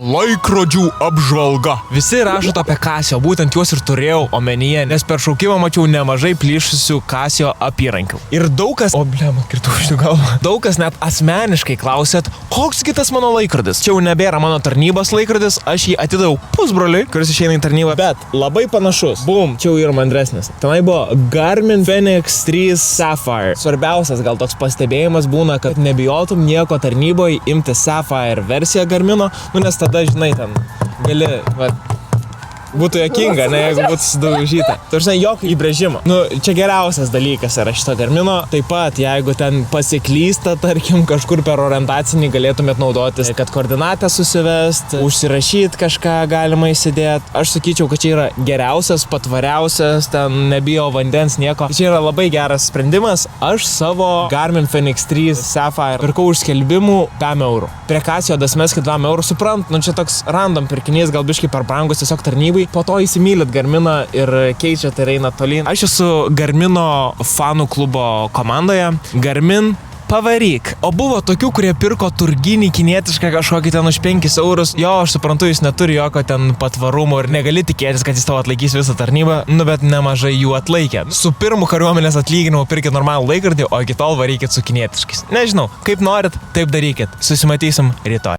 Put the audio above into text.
Laikrodžių apžvalga. Visi rašo apie Casio, būtent juos ir turėjau omenyje, nes per šaukimą mačiau nemažai plyšusių Casio apyrankių. Ir daug kas, kirtų iš galvą. Daug kas net asmeniškai klausėt, koks kitas mano laikrodis. Čia jau nebėra mano tarnybos laikrodis, aš jį atidaviau pusbroliui, kuris išeina į tarnybą, bet labai panašus. Bum, čia jau yra mandresnis. Tenai buvo Garmin Fenix 3 Sapphire. Svarbiausias gal toks pastebėjimas būna, kad nebijotum nieko tarnyboje imti Sapphire versiją Garmino, nes tada, žinai, ten gali, būtų jokinga, ne, jeigu būtų sudaužyta. Tarsi jokio įbrėžimo. Čia geriausias dalykas yra šito Garmino. Taip pat, jeigu ten pasiklysta, tarkim, kažkur per orientacinį galėtumėt naudotis, kad koordinatę susivest, užsirašyti kažką galima įsidėti. Aš sakyčiau, kad čia yra geriausias, patvariausias, ten nebijo vandens nieko. Čia yra labai geras sprendimas. Aš savo Garmin Fenix 3 Sapphire pirkau už skelbimų 5 eurų. Prie Casio dasmeskit 2 eurų, suprant, čia toks random pirkinys, gal biškai per brangus tiesiog tarnybai. Po to įsimylit Garminą ir keičiat ir einat tolyn. Aš esu Garmino fanų klubo komandoje. Garmin, pavaryk. O buvo tokių, kurie pirko turginį kinietišką kažkokį ten už 5 eurus. Jo, aš suprantu, jis neturi jokio ten patvarumo ir negali tikėtis, kad jis tavo atlaikys visą tarnybą, bet nemažai jų atlaikė. Su pirmu kariuomenės atlyginimu pirkit normalų laikrodį, o iki tol varykit su kinietiškais. Nežinau, kaip norit, taip darykit. Susimatysim rytoj.